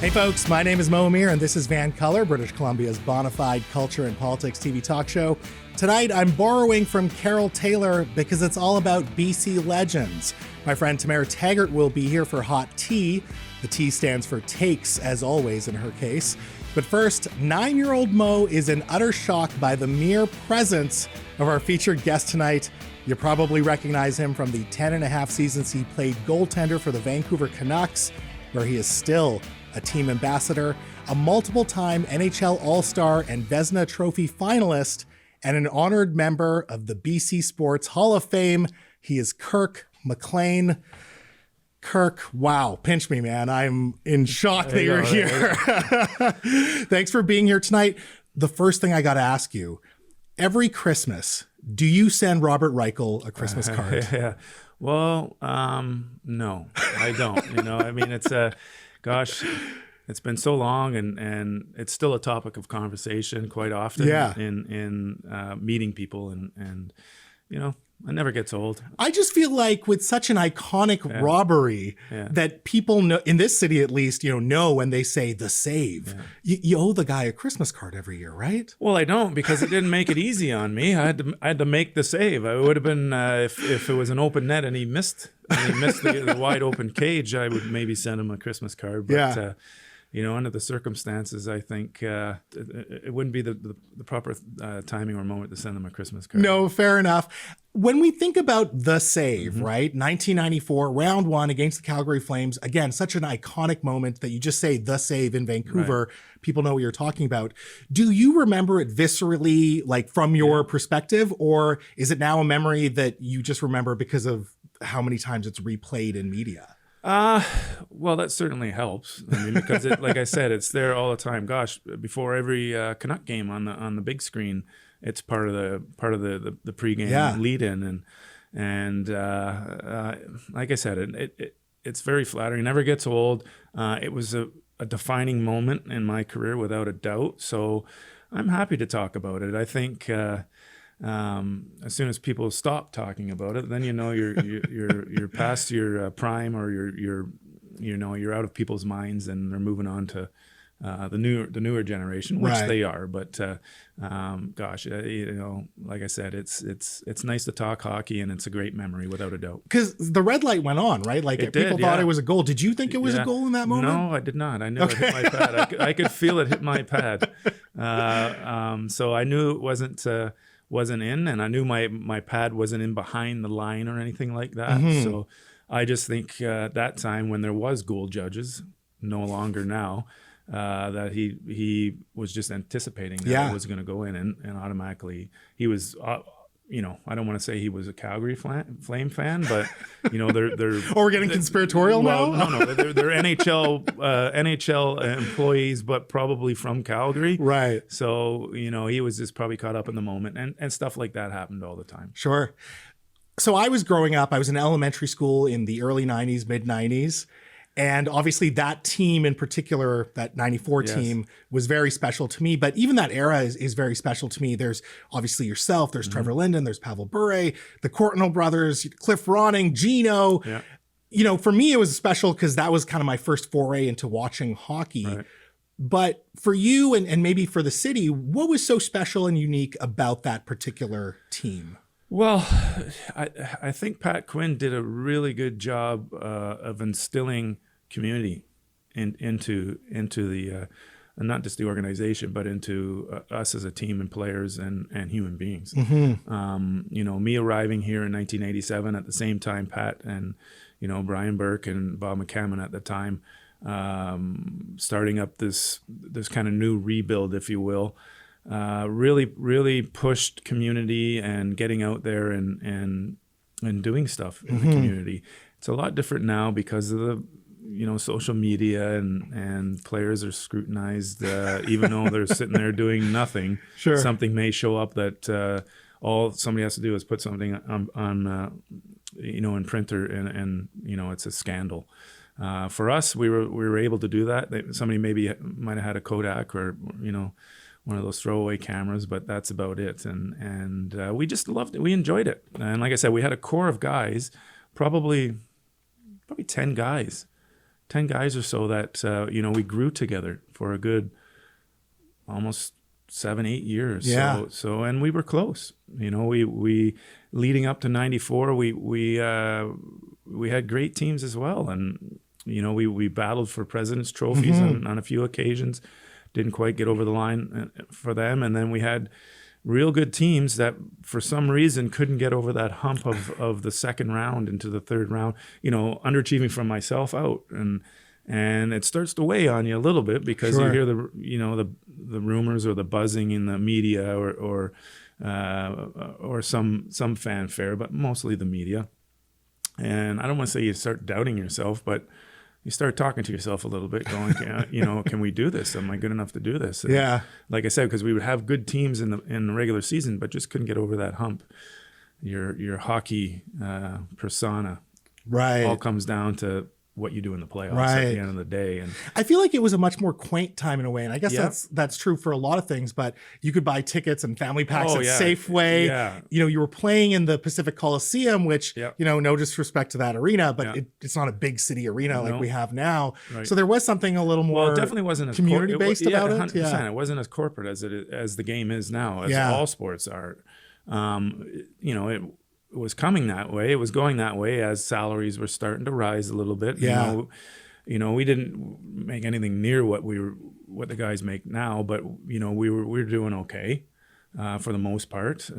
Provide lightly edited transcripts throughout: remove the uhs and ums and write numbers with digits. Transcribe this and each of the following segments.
Hey folks, my name is Mo Amir and this is VANCOLOUR, British Columbia's bona fide culture and politics TV talk show. Tonight I'm borrowing from Carol Taylor because it's all about BC legends. My friend Tamara Taggart will be here for hot tea. The T stands for takes, as always in her case. But first, 9-year-old Mo is in utter shock by the mere presence of our featured guest tonight. You probably recognize him from the 10.5 seasons he played goaltender for the Vancouver Canucks, where he is still a team ambassador, a multiple-time NHL All-Star and Vezina Trophy finalist, and an honored member of the BC Sports Hall of Fame. He is Kirk McLean. Kirk, wow, pinch me, man. I'm in shock that you're here. Thanks for being here tonight. The first thing I got to ask you, every Christmas, do you send Robert Reichel a Christmas card? Yeah. Well, no, I don't. I mean, it's gosh, it's been so long, and it's still a topic of conversation quite often. Yeah. In meeting people, and it never gets old. I just feel like with such an iconic robbery that people know, in this city at least, know when they say the save. You owe the guy a Christmas card every year, right? Well, I don't, because it didn't make it easy on me. I had to make the save. It would have been if it was an open net and he missed the wide open cage, I would maybe send him a Christmas card. But under the circumstances, I think it wouldn't be the proper timing or moment to send them a Christmas card. No, fair enough. When we think about the save, right? 1994, round one against the Calgary Flames. Again, such an iconic moment that you just say the save in Vancouver. Right. People know what you're talking about. Do you remember it viscerally, like from your perspective, or is it now a memory that you just remember because of how many times it's replayed in media? Well, that certainly helps. I mean, because like I said, it's there all the time. Gosh, before every Canuck game on the big screen, it's part of the pregame lead-in, and like I said, it's very flattering. It never gets old. It was a defining moment in my career, without a doubt. So I'm happy to talk about it. I think as soon as people stop talking about it, then you're past your prime, or you're out of people's minds, and they're moving on to the newer generation, which they are. But gosh, like I said, it's nice to talk hockey, and it's a great memory, without a doubt. Because the red light went on, right? Like people thought it was a goal. Did you think it was a goal in that moment? No, I did not. I knew it hit my pad. I could feel it hit my pad. So I knew it wasn't in, and I knew my pad wasn't in behind the line or anything like that. So I just think at that time, when there was goal judges, no longer now, that he was just anticipating that it was going to go in, and automatically he was I don't want to say he was a Calgary Flame fan, but they're oh, we're getting conspiratorial now. No, they're NHL employees, but probably from Calgary, right? So he was just probably caught up in the moment, and stuff like that happened all the time. Sure. So I was growing up. I was in elementary school in the early '90s, mid '90s. And obviously that team in particular, that 94 team, was very special to me. But even that era is very special to me. There's obviously yourself, there's Trevor Linden, there's Pavel Bure, the Courtnall brothers, Cliff Ronning, Gino. Yeah. For me, it was special because that was kind of my first foray into watching hockey. Right. But for you and maybe for the city, what was so special and unique about that particular team? Well, I think Pat Quinn did a really good job of instilling community into the not just the organization, but into us as a team and players and human beings. Me arriving here in 1987 at the same time Pat and Brian Burke and Bob McCammon at the time, starting up this kind of new rebuild, if you will. Really pushed community and getting out there and doing stuff in the community. It's a lot different now because of the social media, and players are scrutinized even though they're sitting there doing nothing. Sure. Something may show up that all somebody has to do is put something on in printer, and it's a scandal. For us, we were able to do that. Somebody maybe might have had a Kodak or one of those throwaway cameras, but that's about it. And we just loved it. We enjoyed it. And like I said, we had a core of guys, probably 10 guys 10 guys or so that, we grew together for a good almost 7-8 years. Yeah. So and we were close. We leading up to 94, we had great teams as well. And, we battled for President's trophies on a few occasions, didn't quite get over the line for them. And then we had real good teams that for some reason couldn't get over that hump of the second round into the third round, underachieving from myself out. And it starts to weigh on you a little bit because you hear the rumors or the buzzing in the media or some fanfare, but mostly the media. And I don't want to say you start doubting yourself, but you start talking to yourself a little bit, going, can we do this? Am I good enough to do this? And like I said, because we would have good teams in the regular season, but just couldn't get over that hump. Your hockey persona all comes down to what you do in the playoffs at the end of the day. And I feel like it was a much more quaint time in a way. And I guess that's true for a lot of things, but you could buy tickets and family packs at Safeway. Yeah. You were playing in the Pacific Coliseum, which, no disrespect to that arena, but it's not a big city arena like we have now. Right. So there was something a little more it definitely wasn't as community-based about 100%. it. Yeah. It wasn't as corporate as the game is now, as all sports are. It was coming that way. It was going that way as salaries were starting to rise a little bit. Yeah. We didn't make anything near what the guys make now, but we were doing okay for the most part.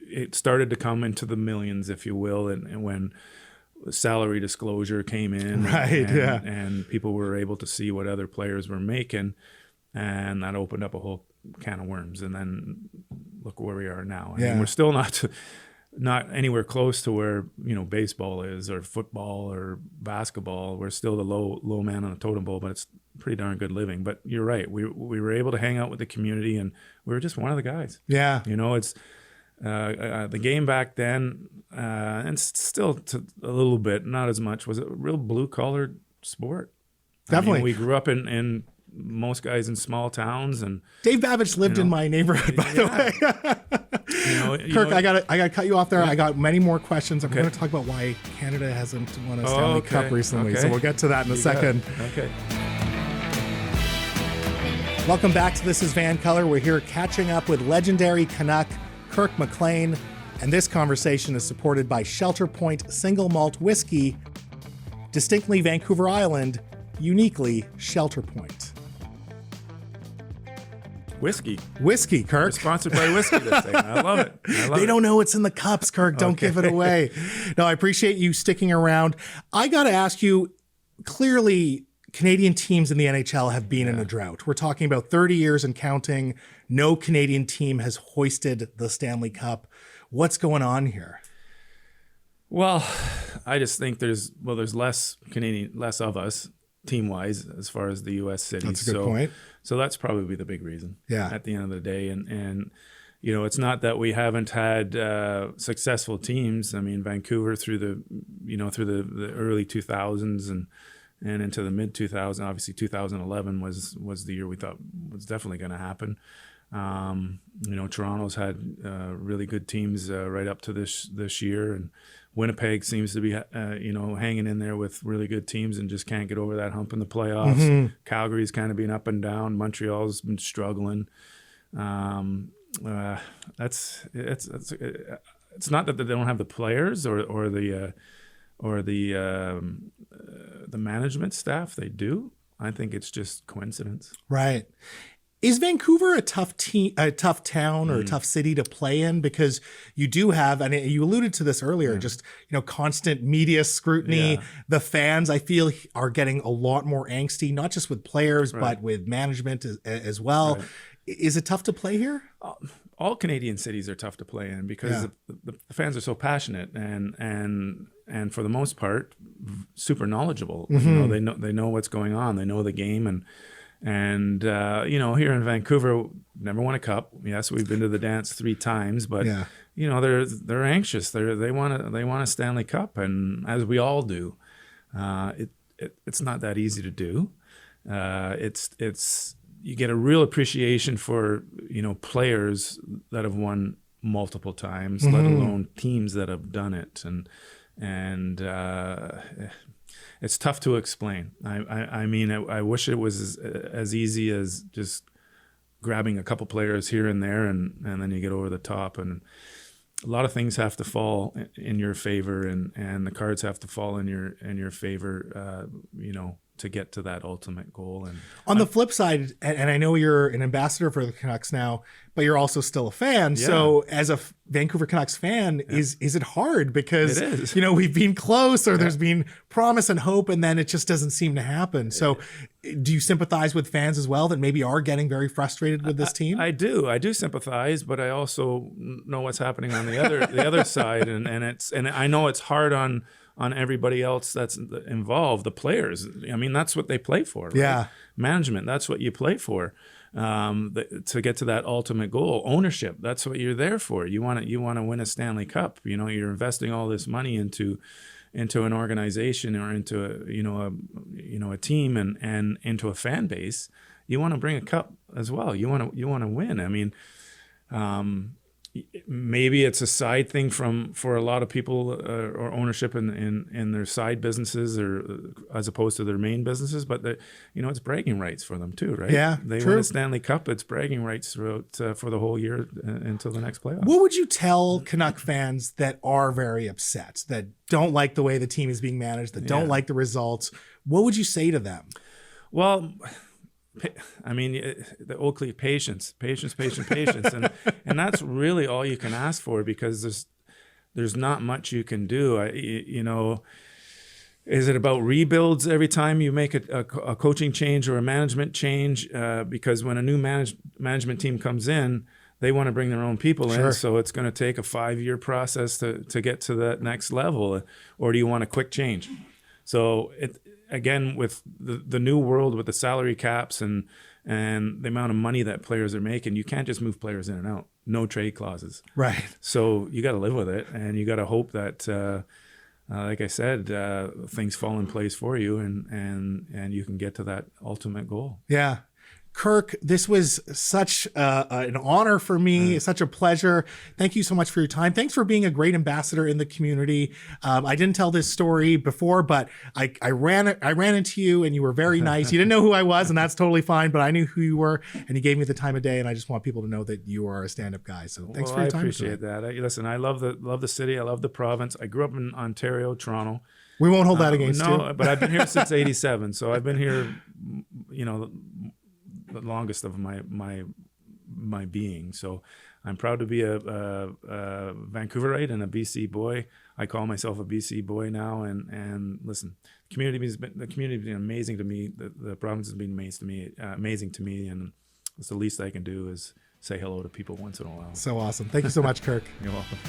It started to come into the millions, if you will, and when salary disclosure came in, and people were able to see what other players were making, and that opened up a whole can of worms. And then look where we are now. I mean, we're still not anywhere close to where baseball is, or football or basketball. We're still the low man on the totem pole, but it's pretty darn good living. But you're right, we were able to hang out with the community, and we were just one of the guys. It's the game back then, and still to a little bit, not as much, was a real blue collar sport. Definitely. We grew up in most guys in small towns, and Dave Babbage lived in my neighborhood, by the way. Kirk, I gotta cut you off there. I got many more questions. I'm going to talk about why Canada hasn't won a Stanley Cup recently, so we'll get to that in a second. Okay. Welcome back to This is VANCOLOUR. We're here catching up with legendary Canuck Kirk McLean, and this conversation is supported by Shelter Point Single Malt Whiskey, distinctly Vancouver Island, uniquely Shelter Point. Whiskey, Kirk. We're sponsored by whiskey this thing. I love it. They don't know it's in the cups, Kirk. Don't give it away. No, I appreciate you sticking around. I got to ask you, clearly, Canadian teams in the NHL have been in a drought. We're talking about 30 years and counting. No Canadian team has hoisted the Stanley Cup. What's going on here? Well, I just think there's less of us team-wise as far as the U.S. cities. That's a good point. So that's probably the big reason. Yeah. At the end of the day, and it's not that we haven't had successful teams. I mean, Vancouver through the early 2000s and into the mid 2000s. Obviously, 2011 was the year we thought was definitely going to happen. Toronto's had really good teams right up to this year, and Winnipeg seems to be hanging in there with really good teams and just can't get over that hump in the playoffs. Mm-hmm. Calgary's kind of been up and down. Montreal's been struggling. It's not that they don't have the players or the management staff. They do. I think it's just coincidence. Right. Is Vancouver a tough town or a tough city to play in? Because you do have, and you alluded to this earlier, just constant media scrutiny. Yeah. The fans, I feel, are getting a lot more angsty, not just with players, but with management as well. Right. Is it tough to play here? All Canadian cities are tough to play in because the fans are so passionate and for the most part, super knowledgeable. Mm-hmm. They know what's going on. They know the game and here in Vancouver, never won a cup. Yes, we've been to the dance 3 times, but they're anxious. They want a Stanley Cup, and as we all do, it's not that easy to do. It's you get a real appreciation for players that have won multiple times, let alone teams that have done it, and it's tough to explain. I mean, I wish it was as easy as just grabbing a couple players here and there, and then you get over the top. And a lot of things have to fall in your favor, and the cards have to fall in your favor, to get to that ultimate goal. And on the flip side, and I know you're an ambassador for the Canucks now, but you're also still a fan. Yeah. So as a Vancouver Canucks fan, yeah. is it hard? Because, it is. We've been close, or there's been promise and hope, and then it just doesn't seem to happen. So do you sympathize with fans as well that maybe are getting very frustrated with this team? I do sympathize, but I also know what's happening on the other side. And I know it's hard on everybody else that's involved, the players. I mean, that's what they play for, right? Yeah. Management, that's what you play for, to get to that ultimate goal. Ownership, that's what you're there for. You want to win a Stanley Cup. You're investing all this money into an organization, or into a team, and into a fan base. You want to bring a cup as well. You want to win. I mean, maybe it's a side thing for a lot of people, or ownership in their side businesses, or as opposed to their main businesses. But it's bragging rights for them too, right? Yeah, they true. win a Stanley Cup. It's bragging rights throughout for the whole year until the next playoff. What would you tell Canuck fans that are very upset, that don't like the way the team is being managed, that don't like the results? What would you say to them? Well, I mean, the old cliche, patience, and that's really all you can ask for, because there's not much you can do. Is it about rebuilds every time you make a coaching change or a management change? Because when a new management team comes in, they want to bring their own people in, so it's going to take a 5-year process to get to that next level. Or do you want a quick change? So again, with the new world, with the salary caps and the amount of money that players are making, you can't just move players in and out. No trade clauses. Right. So you got to live with it, and you got to hope that, like I said, things fall in place for you, and you can get to that ultimate goal. Yeah. Kirk, this was such an honor for me, such a pleasure. Thank you so much for your time. Thanks for being a great ambassador in the community. I didn't tell this story before, but I ran into you, and you were very nice. You didn't know who I was, and that's totally fine, but I knew who you were, and you gave me the time of day, and I just want people to know that you are a stand-up guy. So thanks for your time. I appreciate that. Listen, I love the city. I love the province. I grew up in Ontario, Toronto. We won't hold that against you. No, but I've been here since '87, so I've been here, the longest of my being. So I'm proud to be a Vancouverite and a BC boy. I call myself a BC boy now. And listen, the community has been amazing to me. The province has been amazing to me. And it's the least I can do is say hello to people once in a while. So awesome. Thank you so much, Kirk. You're welcome.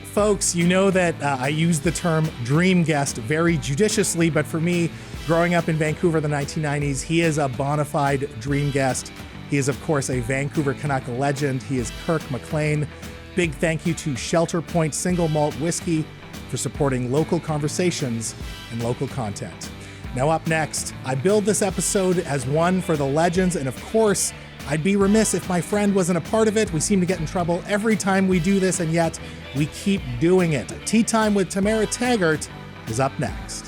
Folks, you know that I use the term dream guest very judiciously, but for me, growing up in Vancouver in the 1990s, he is a bona fide dream guest. He is, of course, a Vancouver Canuck legend. He is Kirk McLean. Big thank you to Shelter Point Single Malt Whiskey for supporting local conversations and local content. Now up next, I build this episode as one for the legends, and of course, I'd be remiss if my friend wasn't a part of it. We seem to get in trouble every time we do this, and yet we keep doing it. Tea Time with Tamara Taggart is up next.